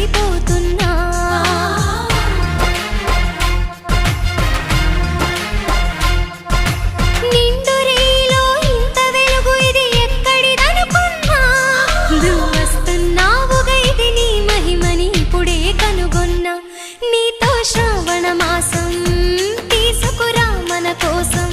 పడిపోతున్నా. నిండు రేలో ఇంత వెలుగు ఇది ఎక్కడిదనుకున్నా. నువ్వు వస్తున్నావుగా ఇది నీ మహిమని ఇప్పుడే కనుగొన్నా. నీతో శ్రావణ మాసం తీసుకురా మన కోసం.